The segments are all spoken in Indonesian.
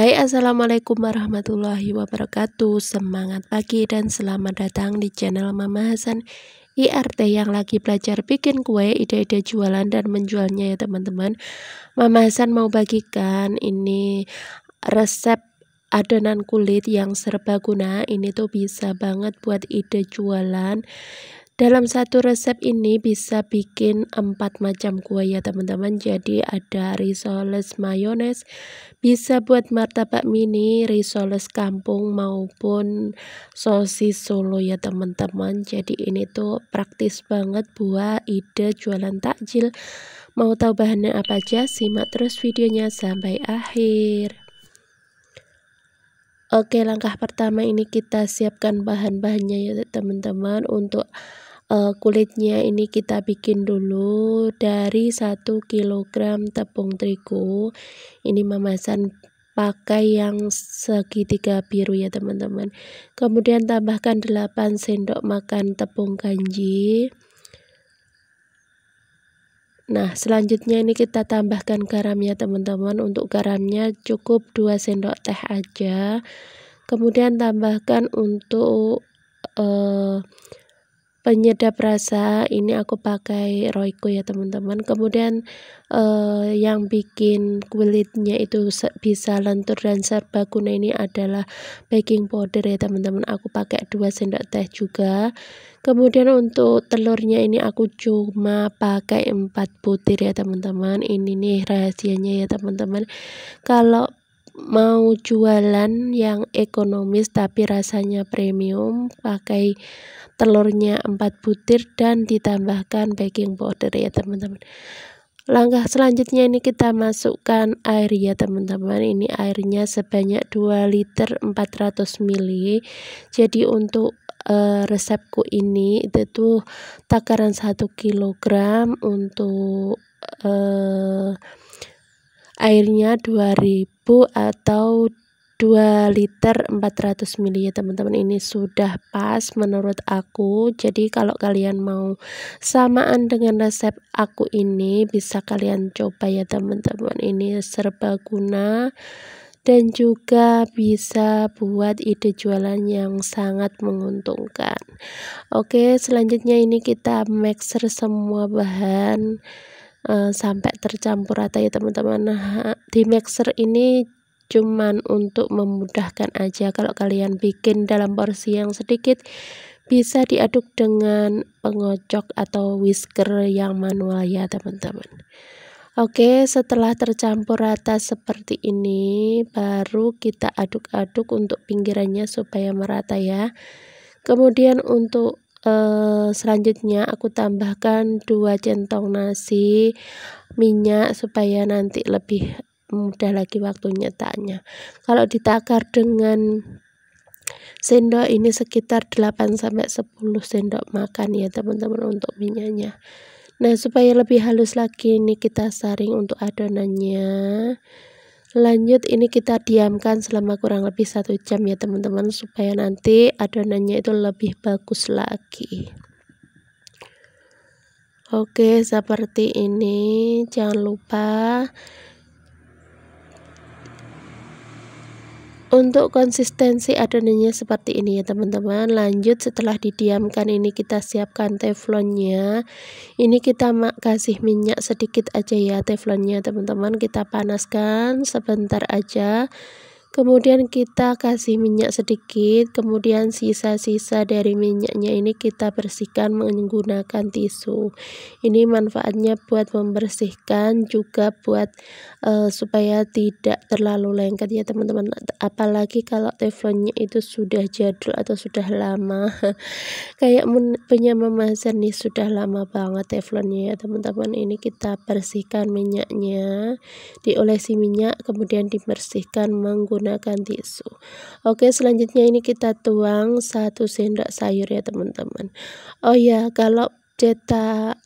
Hai, assalamualaikum warahmatullahi wabarakatuh. Semangat pagi dan selamat datang di channel Mama Hasan IRT yang lagi belajar bikin kue, ide-ide jualan dan menjualnya ya teman-teman. Mama Hasan mau bagikan ini resep adonan kulit yang serbaguna. Ini tuh bisa banget buat ide jualan. Dalam satu resep ini bisa bikin 4 macam kue ya teman-teman. Jadi ada risoles mayones, bisa buat martabak mini, risoles kampung maupun sosis Solo ya teman-teman. Jadi ini tuh praktis banget buat ide jualan takjil. Mau tahu bahannya apa aja? Simak terus videonya sampai akhir. Oke, langkah pertama ini kita siapkan bahan-bahannya ya teman-teman. Untuk kulitnya ini kita bikin dulu dari 1 kg tepung terigu. Ini Mama Hasan pakai yang segitiga biru ya teman-teman. Kemudian tambahkan 8 sendok makan tepung kanji. Nah, selanjutnya ini kita tambahkan garam ya teman-teman. Untuk garamnya cukup 2 sendok teh aja. Kemudian tambahkan untuk penyedap rasa, ini aku pakai Royco ya teman-teman. Kemudian yang bikin kulitnya itu bisa lentur dan serbaguna ini adalah baking powder ya teman-teman. Aku pakai 2 sendok teh juga. Kemudian untuk telurnya ini aku cuma pakai 4 butir ya teman-teman. Ini nih rahasianya ya teman-teman. Kalau mau jualan yang ekonomis tapi rasanya premium, pakai telurnya 4 butir dan ditambahkan baking powder ya teman-teman. Langkah selanjutnya ini kita masukkan air ya teman-teman. Ini airnya sebanyak 2 liter 400 ml. Jadi untuk resepku ini itu tuh takaran 1 kg untuk airnya 2000 atau 2 liter 400 ml ya teman-teman. Ini sudah pas menurut aku. Jadi kalau kalian mau samaan dengan resep aku ini bisa kalian coba ya teman-teman. Ini serbaguna dan juga bisa buat ide jualan yang sangat menguntungkan. Oke, selanjutnya ini kita mixer semua bahan sampai tercampur rata ya teman-teman. Nah, di mixer ini cuman untuk memudahkan aja. Kalau kalian bikin dalam porsi yang sedikit bisa diaduk dengan pengocok atau whisker yang manual ya teman-teman. Oke, setelah tercampur rata seperti ini baru kita aduk-aduk untuk pinggirannya supaya merata ya. Kemudian untuk selanjutnya aku tambahkan 2 centong nasi minyak supaya nanti lebih mudah lagi waktu nyetaknya. Kalau ditakar dengan sendok ini sekitar 8-10 sendok makan ya teman-teman untuk minyaknya. Nah, supaya lebih halus lagi ini kita saring untuk adonannya. Lanjut ini kita diamkan selama kurang lebih 1 jam ya teman-teman supaya nanti adonannya itu lebih bagus lagi. Oke, seperti ini. Jangan lupa untuk konsistensi adonannya seperti ini ya teman-teman. Lanjut setelah didiamkan ini kita siapkan teflonnya. Ini kita kasih minyak sedikit aja ya teflonnya teman-teman. Kita panaskan sebentar aja. Kemudian kita kasih minyak sedikit, kemudian sisa-sisa dari minyaknya ini kita bersihkan menggunakan tisu. Ini manfaatnya buat membersihkan juga buat supaya tidak terlalu lengket ya teman-teman. Apalagi kalau teflonnya itu sudah jadul atau sudah lama. Kayak punya Mama Hasan nih sudah lama banget teflonnya ya teman-teman. Ini kita bersihkan minyaknya, diolesi minyak kemudian dibersihkan menggunakan tisu. Oke, selanjutnya ini kita tuang 1 sendok sayur ya teman-teman. Oh ya, kalau cetak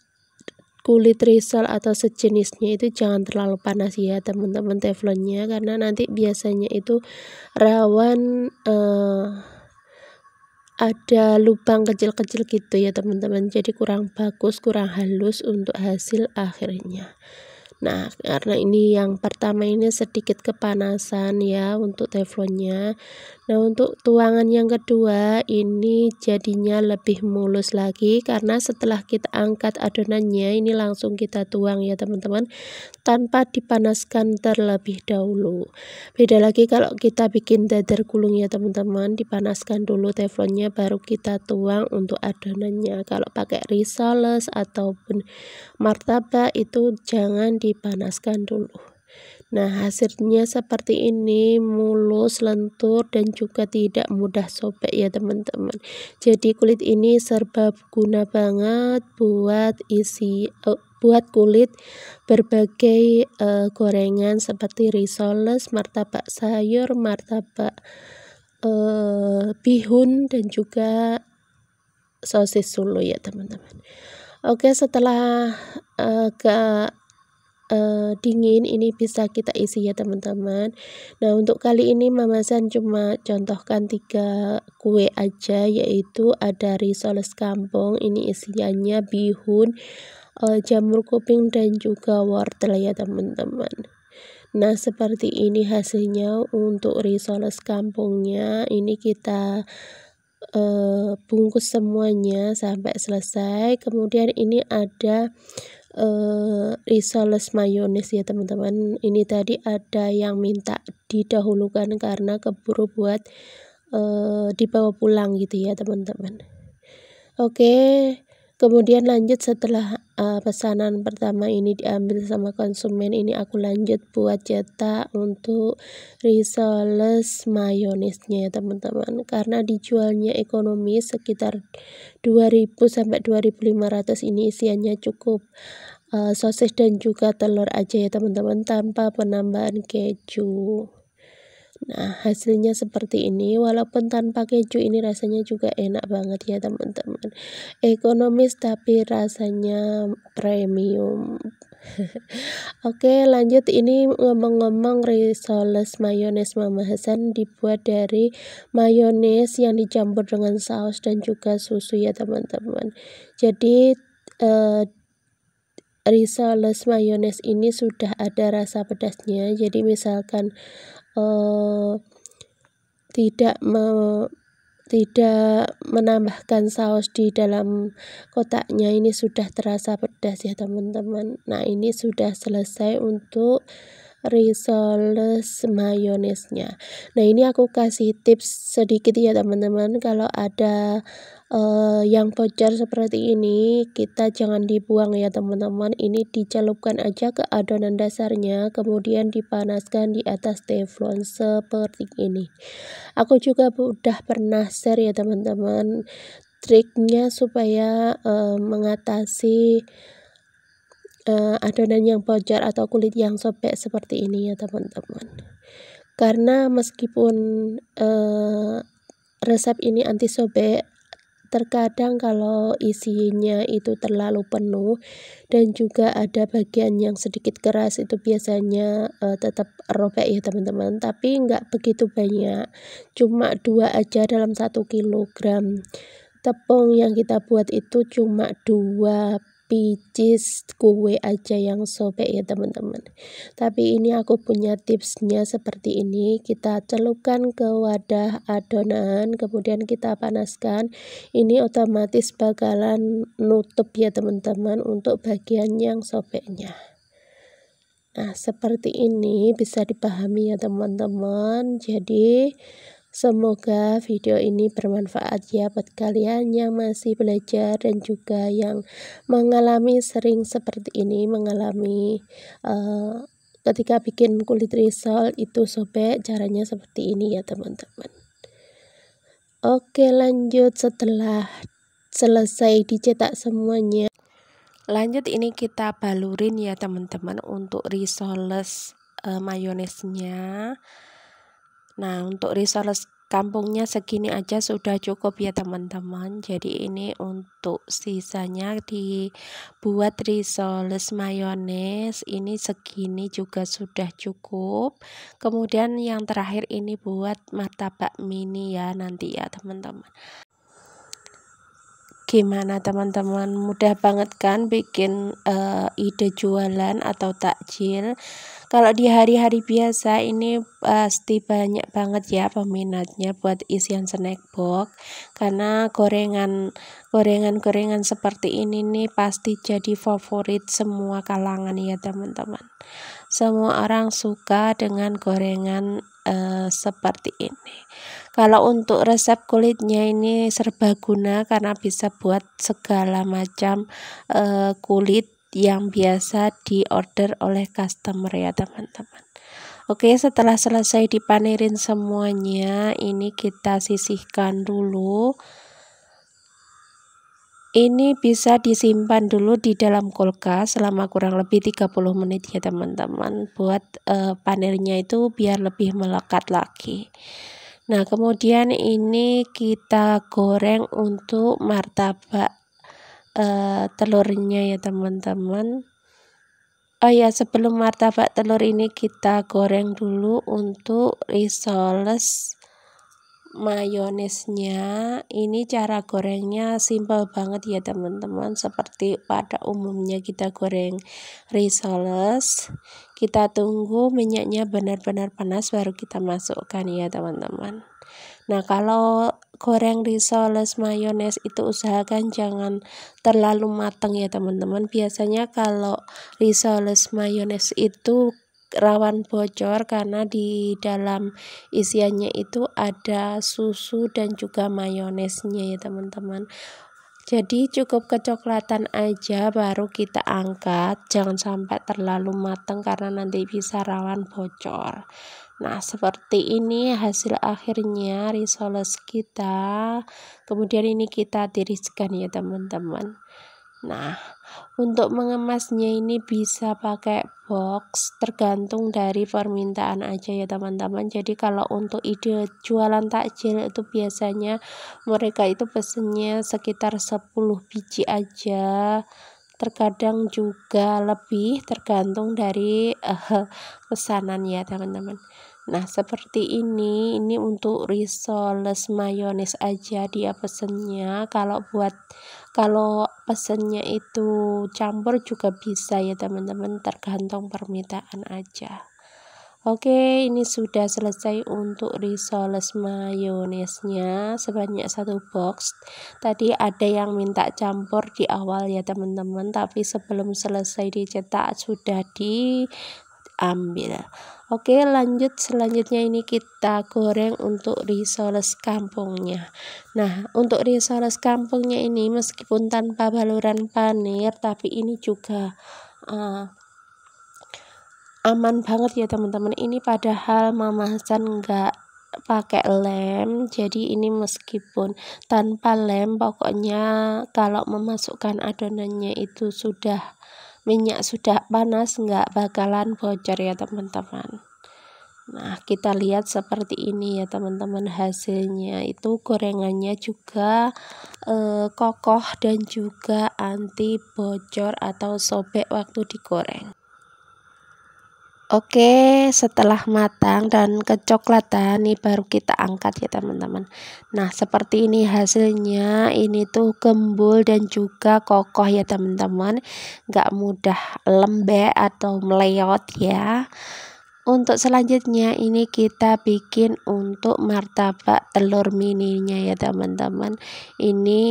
kulit risol atau sejenisnya itu jangan terlalu panas ya teman-teman teflonnya, karena nanti biasanya itu rawan ada lubang kecil-kecil gitu ya teman-teman. Jadi kurang bagus, kurang halus untuk hasil akhirnya. Nah, karena ini yang pertama ini sedikit kepanasan ya untuk teflonnya. Nah, untuk tuangan yang kedua ini jadinya lebih mulus lagi karena setelah kita angkat adonannya ini langsung kita tuang ya teman-teman, tanpa dipanaskan terlebih dahulu. Beda lagi kalau kita bikin dadar gulung ya teman-teman, dipanaskan dulu teflonnya baru kita tuang untuk adonannya. Kalau pakai risoles ataupun martabak itu jangan dipanaskan dulu. Nah, hasilnya seperti ini, mulus, lentur, dan juga tidak mudah sobek ya teman-teman. Jadi kulit ini serba guna banget buat kulit berbagai gorengan seperti risoles, martabak sayur, martabak bihun, dan juga sosis Solo ya teman-teman. Oke, setelah dingin ini bisa kita isi ya teman-teman. Nah, untuk kali ini Mama San cuma contohkan 3 kue aja, yaitu ada risoles kampung, ini isiannya bihun, jamur kuping, dan juga wortel ya teman-teman. Nah, seperti ini hasilnya untuk risoles kampungnya. Ini kita bungkus semuanya sampai selesai. Kemudian ini ada risoles mayones ya teman-teman. Ini tadi ada yang minta didahulukan karena keburu buat dibawa pulang gitu ya teman-teman. Oke, kemudian lanjut setelah pesanan pertama ini diambil sama konsumen, ini aku lanjut buat cetak untuk risoles mayonesnya ya teman-teman, karena dijualnya ekonomis sekitar 2000 sampai 2500. Ini isiannya cukup sosis dan juga telur aja ya teman-teman, tanpa penambahan keju. Nah, hasilnya seperti ini, walaupun tanpa keju ini rasanya juga enak banget ya teman-teman. Ekonomis tapi rasanya premium. Oke, lanjut, ini ngomong-ngomong risoles mayones Mama Hasan dibuat dari mayones yang dicampur dengan saus dan juga susu ya teman-teman. Jadi risoles mayones ini sudah ada rasa pedasnya, jadi misalkan tidak menambahkan saus di dalam kotaknya, ini sudah terasa pedas ya teman-teman. Nah, ini sudah selesai untuk risoles mayonesnya. Nah, ini aku kasih tips sedikit ya teman-teman, kalau ada yang bocor seperti ini kita jangan dibuang ya teman-teman. Ini dicelupkan aja ke adonan dasarnya, kemudian dipanaskan di atas teflon seperti ini. Aku juga udah pernah share ya teman-teman triknya supaya mengatasi adonan yang bocor atau kulit yang sobek seperti ini ya teman-teman. Karena meskipun resep ini anti sobek, terkadang kalau isinya itu terlalu penuh dan juga ada bagian yang sedikit keras, itu biasanya tetap robek ya teman-teman, tapi nggak begitu banyak, cuma 2 aja dalam 1 kilogram tepung yang kita buat itu, cuma 2 picis kue aja yang sobek ya teman-teman. Tapi ini aku punya tipsnya seperti ini, kita celupkan ke wadah adonan, kemudian kita panaskan, ini otomatis bakalan nutup ya teman-teman untuk bagian yang sobeknya. Nah, seperti ini bisa dipahami ya teman-teman. Jadi semoga video ini bermanfaat ya buat kalian yang masih belajar dan juga yang mengalami sering seperti ini, mengalami ketika bikin kulit risol itu sobek, caranya seperti ini ya teman-teman. Oke, lanjut setelah selesai dicetak semuanya. Lanjut, ini kita balurin ya teman-teman untuk risoles mayonesnya. Nah, untuk risoles kampungnya segini aja sudah cukup ya teman-teman. Jadi ini untuk sisanya dibuat risoles mayones, ini segini juga sudah cukup. Kemudian yang terakhir ini buat martabak mini ya nanti ya teman-teman. Gimana teman-teman, mudah banget kan bikin ide jualan atau takjil. Kalau di hari-hari biasa ini pasti banyak banget ya peminatnya buat isian snack box, karena gorengan seperti ini nih pasti jadi favorit semua kalangan ya teman-teman. Semua orang suka dengan gorengan seperti ini. Kalau untuk resep kulitnya ini serbaguna karena bisa buat segala macam kulit yang biasa diorder oleh customer ya teman-teman. Oke, setelah selesai dipanerin semuanya, ini kita sisihkan dulu. Ini bisa disimpan dulu di dalam kulkas selama kurang lebih 30 menit ya teman-teman, buat panelnya itu biar lebih melekat lagi. Nah, kemudian ini kita goreng untuk martabak telurnya ya teman-teman. Oh ya, sebelum martabak telur ini kita goreng dulu untuk risoles mayonesnya. Ini cara gorengnya simple banget ya teman-teman, seperti pada umumnya kita goreng risoles. Kita tunggu minyaknya benar-benar panas baru kita masukkan ya teman-teman. Nah, kalau goreng risoles mayones itu usahakan jangan terlalu matang ya teman-teman. Biasanya kalau risoles mayones itu rawan bocor karena di dalam isiannya itu ada susu dan juga mayonesnya ya teman-teman. Jadi cukup kecoklatan aja baru kita angkat, jangan sampai terlalu matang karena nanti bisa rawan bocor. Nah, seperti ini hasil akhirnya risoles kita. Kemudian ini kita tiriskan ya teman-teman. Nah, untuk mengemasnya ini bisa pakai box, tergantung dari permintaan aja ya teman-teman. Jadi kalau untuk ide jualan takjil itu biasanya mereka itu pesennya sekitar 10 biji aja, terkadang juga lebih, tergantung dari pesanan ya teman-teman. Nah, seperti ini untuk risoles mayones aja dia pesennya. Kalau pesennya itu campur juga bisa ya teman-teman, tergantung permintaan aja. Oke, ini sudah selesai untuk risoles mayonesnya sebanyak 1 box. Tadi ada yang minta campur di awal ya teman-teman, tapi sebelum selesai dicetak sudah diambil. Oke, lanjut selanjutnya ini kita goreng untuk risoles kampungnya. Nah, untuk risoles kampungnya ini meskipun tanpa baluran panir, tapi ini juga aman banget ya teman-teman. Ini padahal Mama Hasan nggak pakai lem, jadi ini meskipun tanpa lem, pokoknya kalau memasukkan adonannya itu minyak sudah panas, nggak bakalan bocor ya teman-teman. Nah, kita lihat seperti ini ya teman-teman, hasilnya itu gorengannya juga kokoh dan juga anti bocor atau sobek waktu digoreng. Oke, setelah matang dan kecoklatan nih baru kita angkat ya teman-teman. Nah, seperti ini hasilnya. Ini tuh gembul dan juga kokoh ya teman-teman, nggak mudah lembek atau meleot ya. Untuk selanjutnya ini kita bikin untuk martabak telur mininya ya teman-teman. Ini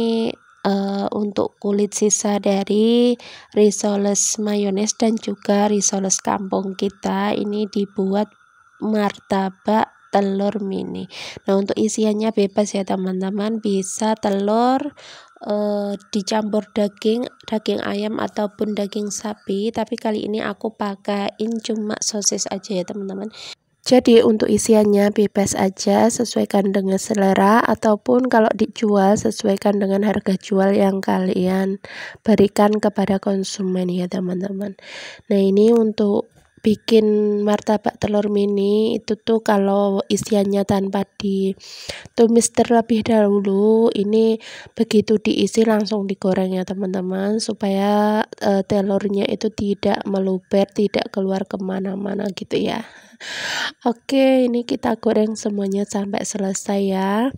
untuk kulit sisa dari risoles mayones dan juga risoles kampung kita, ini dibuat martabak telur mini. Nah, untuk isiannya bebas ya teman-teman, bisa telur dicampur daging ayam ataupun daging sapi, tapi kali ini aku pakaiin cuma sosis aja ya teman-teman. Jadi untuk isiannya bebas aja, sesuaikan dengan selera, ataupun kalau dijual sesuaikan dengan harga jual yang kalian berikan kepada konsumen ya teman-teman. Nah, ini untuk bikin martabak telur mini itu tuh kalau isiannya tanpa ditumis terlebih dahulu, ini begitu diisi langsung digoreng ya teman-teman, supaya telurnya itu tidak meluber, tidak keluar kemana-mana gitu ya. Oke, ini kita goreng semuanya sampai selesai ya.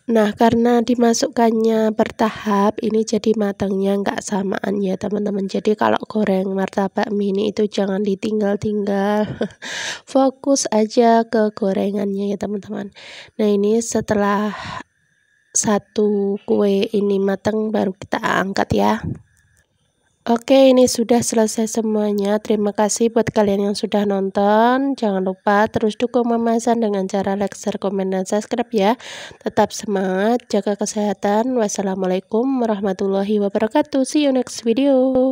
Nah, karena dimasukkannya bertahap, ini jadi matangnya nggak samaan ya teman-teman. Jadi kalau goreng martabak mini itu jangan ditinggal-tinggal, fokus aja ke gorengannya ya teman-teman. Nah, ini setelah satu kue ini matang baru kita angkat ya. Oke, ini sudah selesai semuanya. Terima kasih buat kalian yang sudah nonton. Jangan lupa terus dukung Mama Hasan dengan cara like, share, komen, dan subscribe ya. Tetap semangat, jaga kesehatan. Wassalamualaikum warahmatullahi wabarakatuh. See you next video.